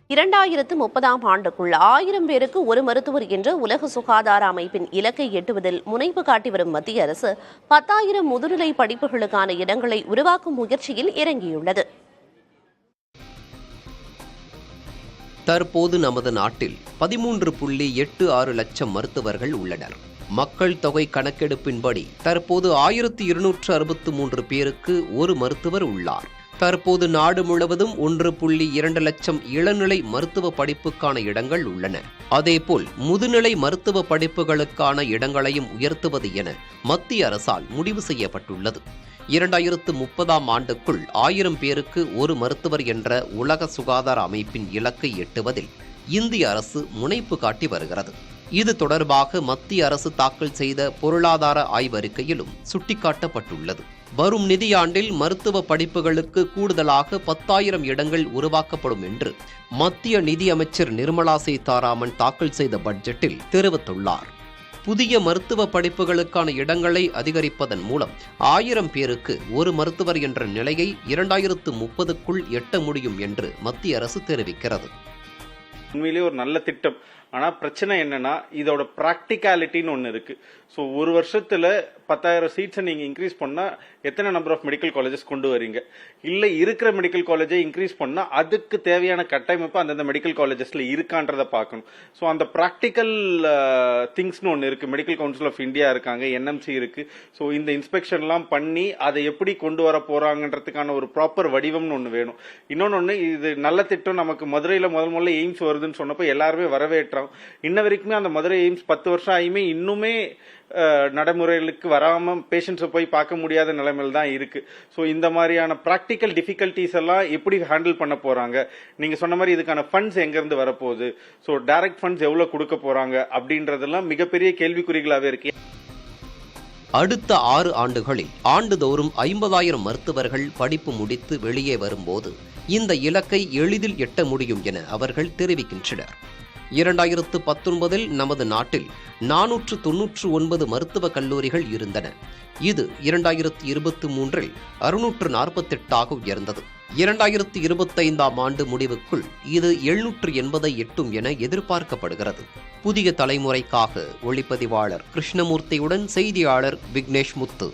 2030ஆம் ஆண்டுக்குள் 1000 பேருக்கு ஒரு மருத்துவர் என்ற உலக சுகாதார அமைப்பின் இலக்கை எட்டுவதில் முனைப்பு காட்டி வரும் மத்திய அரசு 10,000 முதுநிலை படிப்புகளுக்கான இடங்களை உருவாக்கும் முயற்சியில் இறங்கியுள்ளது. தற்போது நமது நாட்டில் 13.86 லட்சம் மருத்துவர்கள் உள்ளனர். மக்கள் தொகை கணக்கெடுப்பின்படி தற்போது 1263 பேருக்கு ஒரு மருத்துவர் உள்ளார். தற்போது நாடு முழுவதும் 1.2 லட்சம் இளநிலை மருத்துவ படிப்புக்கான இடங்கள் உள்ளன. அதேபோல் முதுநிலை மருத்துவ படிப்புகளுக்கான இடங்களையும் உயர்த்துவது என மத்திய அரசால் முடிவு செய்யப்பட்டுள்ளது. 2030ஆம் ஆண்டுக்குள் 1000 பேருக்கு ஒரு மருத்துவர் என்ற உலக சுகாதார அமைப்பின் இலக்கை எட்டுவதில் இந்திய அரசு முனைப்பு காட்டி வருகிறது. இது தொடர்பாக மத்திய அரசு தாக்கல் செய்த பொருளாதார ஆய்வறிக்கையிலும் சுட்டிக்காட்டப்பட்டுள்ளது. வரும் நிதியாண்டில் மருத்துவ படிப்புகளுக்கு கூடுதலாக 10,000 இடங்கள் உருவாக்கப்படும் என்று மத்திய நிதியமைச்சர் நிர்மலா சீதாராமன் தாக்கல் செய்த பட்ஜெட்டில் தெரிவித்துள்ளார். புதிய மருத்துவ படிப்புகளுக்கான இடங்களை அதிகரிப்பதன் மூலம் 1000 பேருக்கு ஒரு மருத்துவர் என்ற நிலையை 2030க்குள் எட்ட முடியும் என்று மத்திய அரசு தெரிவிக்கிறது. உண்மையிலேயே ஒரு நல்ல திட்டம். ஆனா பிரச்சனை என்னன்னா இதோட பிராக்டிகாலிட்டின்னு ஒன்னு இருக்கு. ஸோ ஒரு வருஷத்துல 10,000 சீட்ஸை நீங்க இன்க்ரீஸ் பண்ணா எத்தனை நம்பர் ஆஃப் மெடிக்கல் காலேஜஸ் கொண்டு வரீங்க? இல்ல இருக்கிற மெடிக்கல் காலேஜை இன்க்ரீஸ் பண்ணா அதுக்கு தேவையான கட்டமைப்பு அந்தந்த மெடிக்கல் காலேஜஸ்ல இருக்கான்றதை பார்க்கணும். ஸோ அந்த பிராக்டிக்கல் திங்ஸ்னு ஒன்னு இருக்கு. மெடிக்கல் கவுன்சில் ஆஃப் இந்தியா இருக்காங்க, என்எம்சி இருக்கு. ஸோ இந்த இன்ஸ்பெக்ஷன்லாம் பண்ணி அதை எப்படி கொண்டு வர போறாங்கன்றதுக்கான ஒரு ப்ராப்பர் வடிவம்னு ஒன்று வேணும். இன்னொன்னு, இது நல்ல திட்டம். நமக்கு மதுரையில முதல்ல எய்ம்ஸ் வருதுன்னு சொன்னப்போ எல்லாருமே வரவேற்றாங்க. இன்ன வரைக்குமே அந்த மதுரை எய்ம்ஸ் 10 வருஷம் ஆயுமே இன்னுமே நடைமுறைகளுக்கு வராம பேஷண்ட்ஸை போய் பார்க்க முடியாத நிலைமையில் தான் இருக்கு. ஸோ இந்த மாதிரியான பிராக்டிக்கல் டிஃபிகல்டிஸ் எல்லாம் எப்படி ஹேண்டில் பண்ண போறாங்க? நீங்க சொன்ன மாதிரி இதுக்கான ஃபண்ட்ஸ் எங்க இருந்து வரப்போகுது? ஸோ டைரக்ட் ஃபண்ட்ஸ் எவ்வளவு கொடுக்க போறாங்க அப்படின்றதெல்லாம் மிகப்பெரிய கேள்விக்குறிகளாவே இருக்கு. அடுத்த 6 ஆண்டுகளில் ஆண்டுதோறும் 50,000 மருத்துவர்கள் படிப்பு முடித்து வெளியே வரும்போது இந்த இலக்கை எளிதில் எட்ட முடியும் என அவர்கள் தெரிவிக்கின்றனர். 2019இல் நமது நாட்டில் 499 மருத்துவக் கல்லூரிகள் இருந்தன. இது 2023இல் 648ஆக உயர்ந்தது. 2025ஆம் ஆண்டு முடிவுக்குள் இது 780ஐ எட்டும் என எதிர்பார்க்கப்படுகிறது. புதிய தலைமுறைக்காக ஒளிப்பதிவாளர் கிருஷ்ணமூர்த்தியுடன் செய்தியாளர் விக்னேஷ் முத்து.